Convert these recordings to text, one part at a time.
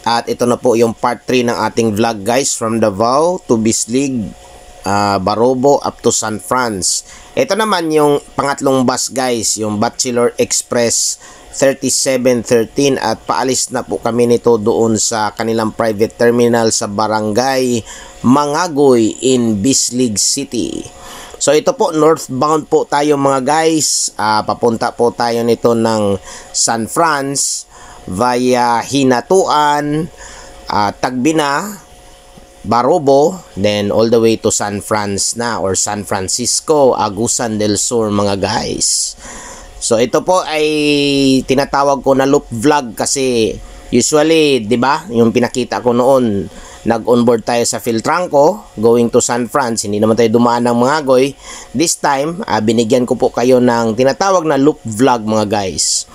At ito na po yung part 3 ng ating vlog guys, from Davao to Bislig, Barobo up to San Franz. Ito naman yung pangatlong bus guys, yung Bachelor Express 3713, at paalis na po kami nito doon sa kanilang private terminal sa Barangay Mangagoy in Bislig City. So ito po, northbound po tayo mga guys. Papunta po tayo nito ng San Franz via Hinatuan, Tagbina, Barobo, then all the way to San Franz na, or San Francisco, Agusan del Sur mga guys. So ito po ay tinatawag ko na loop vlog kasi usually, 'di ba, yung pinakita ko noon, nag-onboard tayo sa Filtranco going to San Franz, hindi naman tayo dumaan ng Mangagoy. This time, binigyan ko po kayo ng tinatawag na loop vlog mga guys.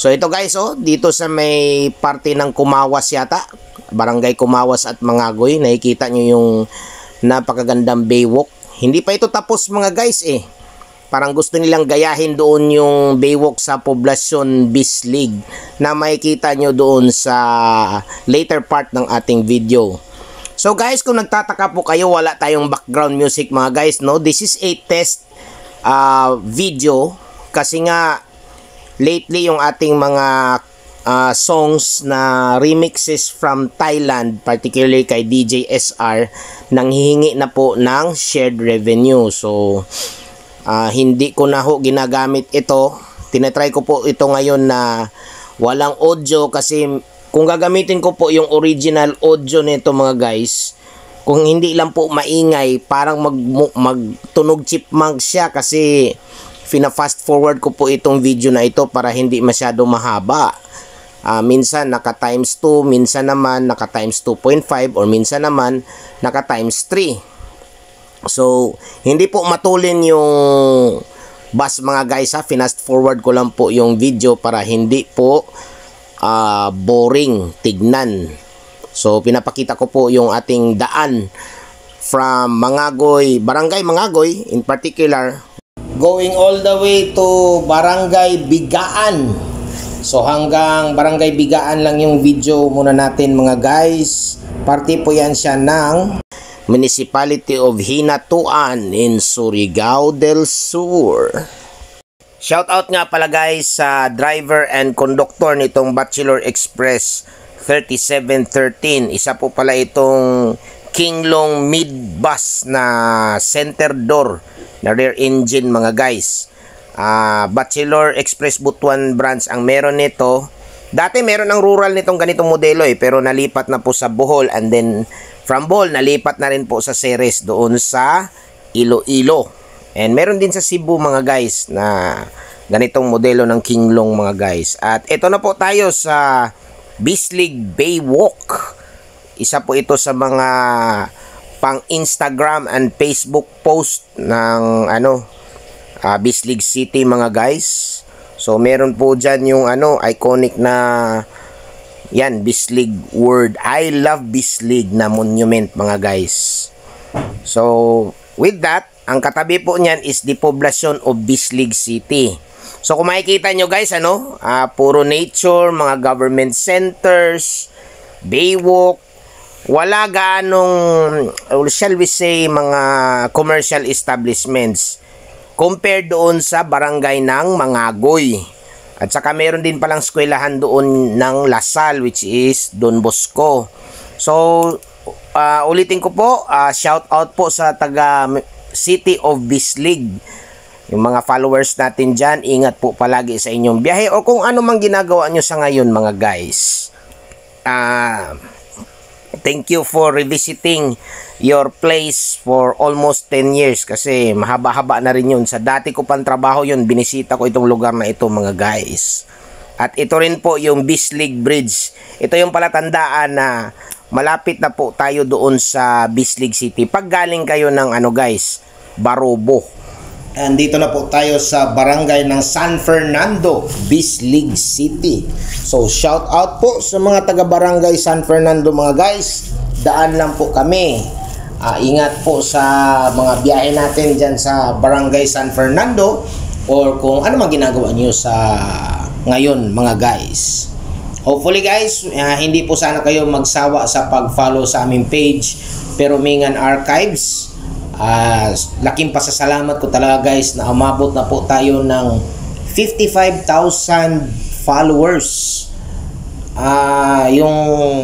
So ito guys, dito sa may parte ng Kumawas yata, Barangay Kumawas at Mangagoy, nakikita nyo yung napakagandang baywalk. Hindi pa ito tapos mga guys Parang gusto nilang gayahin doon yung baywalk sa Poblacion Bislig na makikita nyo doon sa later part ng ating video. So guys, kung nagtataka po kayo, wala tayong background music mga guys, no? This is a test video kasi nga lately yung ating mga songs na remixes from Thailand, particularly kay DJ SR, nanghihingi na po ng shared revenue. So hindi ko na ho ginagamit ito. Tinatry ko po ito ngayon na walang audio kasi kung gagamitin ko po yung original audio nito mga guys, kung hindi lang po maingay, parang magtunog chipmunk siya kasi fast forward ko po itong video na ito para hindi masyado mahaba. Minsan naka times 2, minsan naman naka times 2.5, or minsan naman naka times 3. So hindi po matulin yung bus mga guys fast forward ko lang po yung video para hindi po boring tignan. So pinapakita ko po yung ating daan from Mangagoy, Barangay Mangagoy in particular, going all the way to Barangay Bigaan. So hanggang Barangay Bigaan lang yung video muna natin mga guys. Parte po yan siya ng Municipality of Hinatuan in Surigao del Sur. Shoutout nga pala guys sa driver and conductor nitong Bachelor Express 3713. Isa po pala itong Kinglong mid bus na center door na rear engine mga guys. Bachelor Express Butuan branch ang meron nito. Dati meron ng rural nitong ganitong modelo pero nalipat na po sa Bohol, and then from Bohol nalipat na rin po sa Ceres doon sa Iloilo. And meron din sa Cebu mga guys na ganitong modelo ng Kinglong mga guys. At ito na po tayo sa Bislig Baywalk. Isa po ito sa mga pang Instagram and Facebook post ng Bislig City mga guys. So meron po dyan yung iconic na yan, Bislig word, I love Bislig na monument mga guys. So with that, ang katabi po niyan is the Poblacion of Bislig City. So kung makikita nyo guys, puro nature, mga government centers, baywalk, wala ganong, shall we say, mga commercial establishments compared doon sa barangay ng Mangagoy. At saka meron din palang eskwelahan doon ng Lasal, which is Don Bosco. So ulitin ko po, shout out po sa taga City of Bislig. Yung mga followers natin dyan, ingat po palagi sa inyong biyahe o kung ano mang ginagawa nyo sa ngayon mga guys. Thank you for revisiting your place for almost 10 years kasi mahaba-haba na rin yun. Sa dati ko pang trabaho yun, binisita ko itong lugar na ito mga guys. At ito rin po yung Bislig Bridge. Ito yung palatandaan na malapit na po tayo doon sa Bislig City. Pag galing kayo ng guys, Barobo. And dito na po tayo sa barangay ng San Fernando, Bislig City. So shout out po sa mga taga barangay San Fernando mga guys. Daan lang po kami. Ingat po sa mga biyahe natin dyan sa barangay San Fernando, or kung ano mang ginagawa nyo sa ngayon mga guys. Hopefully guys, hindi po sana kayo magsawa sa pag-follow sa aming page, Perumingan Archives. Laking pasasalamat ko talaga guys na umabot na po tayo ng 55,000 followers. Yung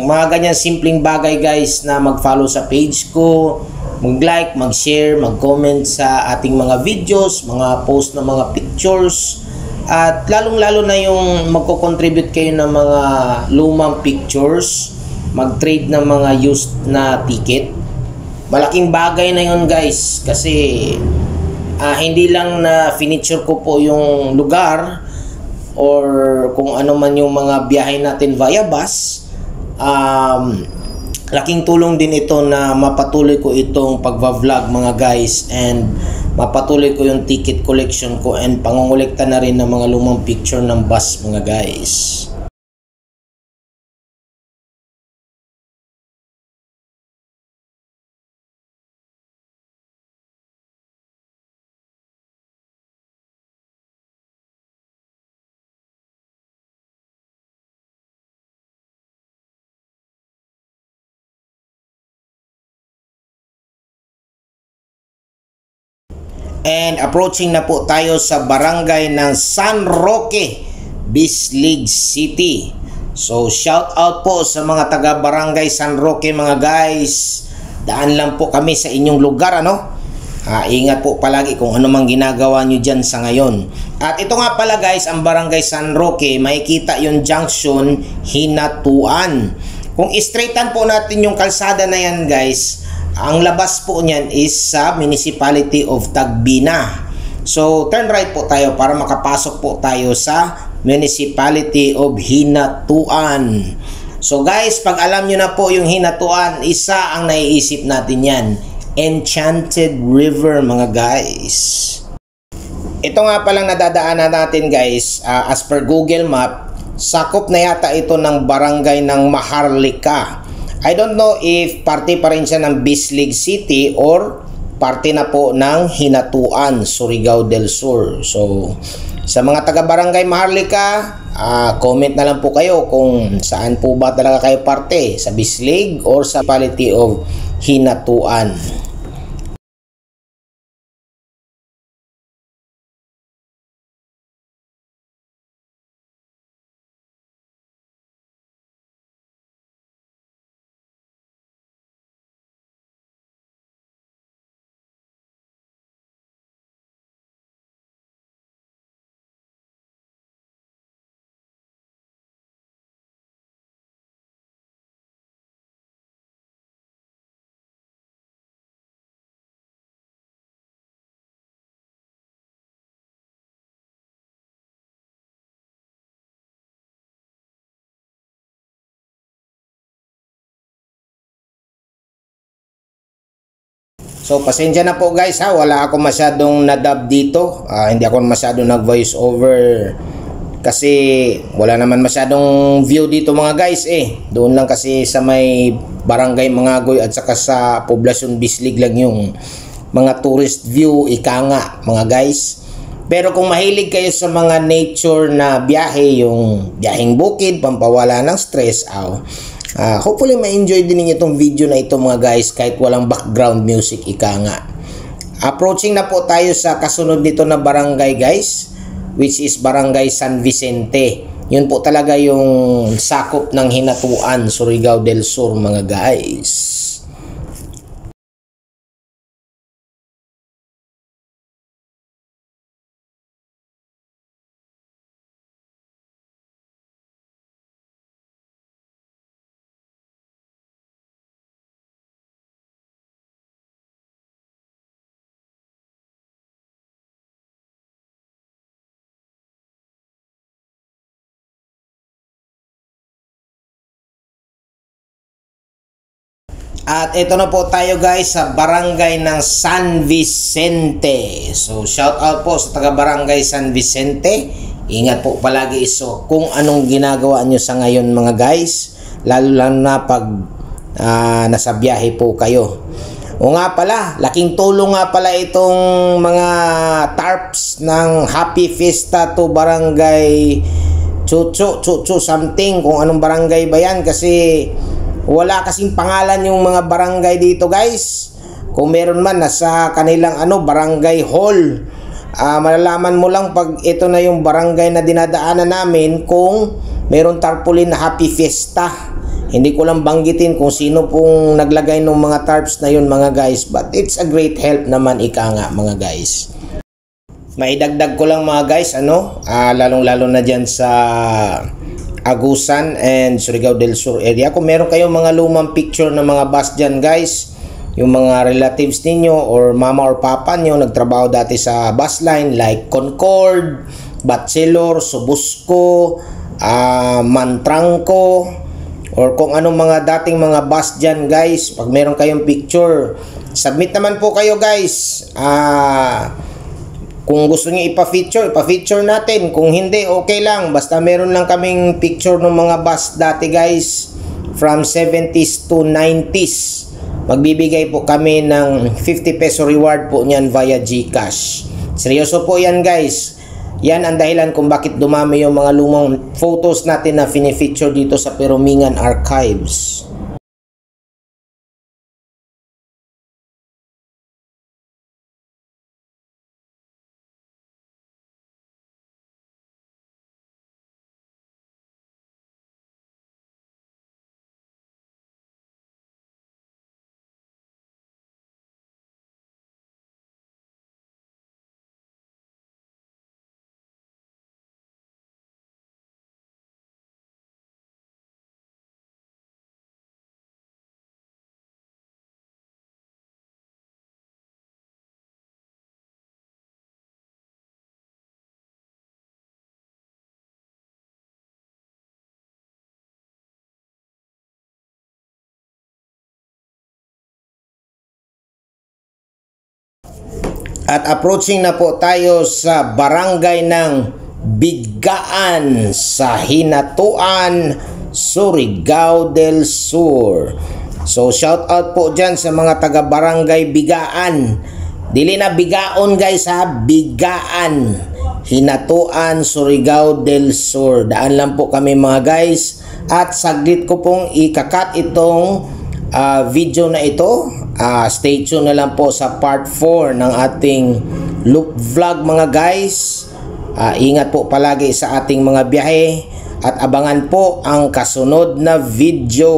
mga ganyan simpleng bagay guys na mag-follow sa page ko, mag-like, mag-share, mag-comment sa ating mga videos, mga post na mga pictures, at lalong-lalo na yung magko-contribute kayo ng mga lumang pictures, mag-trade ng mga used na ticket. Malaking bagay na yun guys, kasi hindi lang na finiture ko po yung lugar or kung ano man yung mga biyahe natin via bus. Laking tulong din ito na mapatuloy ko itong pagva-vlog mga guys, and mapatuloy ko yung ticket collection ko and pangungulekta na rin ng mga lumang picture ng bus mga guys. And approaching na po tayo sa barangay ng San Roque, Bislig City. So shout out po sa mga taga barangay San Roque mga guys. Daan lang po kami sa inyong lugar, ano? Ingat po palagi kung ano mang ginagawa nyo dyan sa ngayon. At ito nga pala guys, ang barangay San Roque, makikita yung junction Hinatuan. Kung straightan po natin yung kalsada na yan guys, ang labas po niyan is sa Municipality of Tagbina. So, turn right po tayo para makapasok po tayo sa Municipality of Hinatuan. So guys, pag alam nyo na po yung Hinatuan, isa ang naiisip natin yan. Enchanted River mga guys. Ito nga palang nadadaanan natin guys, as per Google Map, sakop na yata ito ng barangay ng Maharlika. I don't know if parte pa rin siya ng Bislig City or parte na po ng Hinatuan, Surigao del Sur. So, sa mga taga-barangay Maharlika, comment na lang po kayo kung saan po ba talaga kayo parte, sa Bislig or sa Municipality of Hinatuan. So pasensya na po guys ha, wala ako masyadong nadub dito, hindi ako masyadong nag voice over kasi wala naman masyadong view dito mga guys doon lang kasi sa may barangay Mangagoy at saka sa poblasyon Bislig lang yung mga tourist view, ika nga mga guys. Pero kung mahilig kayo sa mga nature na biyahe, yung biyaheng bukid, pampawala ng stress, hopefully ma-enjoy din ninyo itong video na ito mga guys kahit walang background music, ika nga. Approaching na po tayo sa kasunod nito na barangay guys, which is Barangay San Vicente. Yun po talaga yung sakop ng Hinatuan, Surigao del Sur mga guys. At ito na po tayo guys sa barangay ng San Vicente. So shout out po sa taga barangay San Vicente. Ingat po palagi iso kung anong ginagawa nyo sa ngayon mga guys. Lalo lang na pag nasa biyahe po kayo. O nga pala, laking tulong nga pala itong mga tarps ng Happy Fiesta to Barangay Chuchu something, kung anong barangay ba yan, kasi wala kasing pangalan yung mga barangay dito guys. Kung meron man, nasa kanilang barangay hall. Malalaman mo lang pag ito na yung barangay na dinadaanan namin kung meron tarpaulin na Happy Fiesta. Hindi ko lang banggitin kung sino pong naglagay ng mga tarps na yun mga guys, but it's a great help naman ika nga mga guys. Maidagdag ko lang mga guys, lalong-lalo na dyan sa Agusan and Surigao del Sur area. Kung meron kayong mga lumang picture ng mga bus dyan guys, yung mga relatives ninyo or mama or papa nyo nagtrabaho dati sa bus line like Concord, Batchelor, Sobusco, Mantrangco, or kung anong mga dating mga bus dyan guys, pag meron kayong picture, submit naman po kayo guys. Kung gusto niyo ipa-feature natin. Kung hindi, okay lang. Basta meron lang kaming picture ng mga bus dati guys, from 70s to 90s. Magbibigay po kami ng 50 peso reward po niyan via GCash. Seryoso po yan guys. Yan ang dahilan kung bakit dumami yung mga lumang photos natin na fini-feature dito sa Perumingan Archives. At approaching na po tayo sa barangay ng Bigaan sa Hinatuan, Surigao del Sur. So shout out po dyan sa mga taga barangay Bigaan. Dili na Bigaon guys ha, Bigaan, Hinatuan, Surigao del Sur. Daan lang po kami mga guys. At saglit ko pong ikakat itong video na ito. Stay tuned na lang po sa part 4 ng ating loop vlog mga guys. Ingat po palagi sa ating mga biyahe at abangan po ang kasunod na video.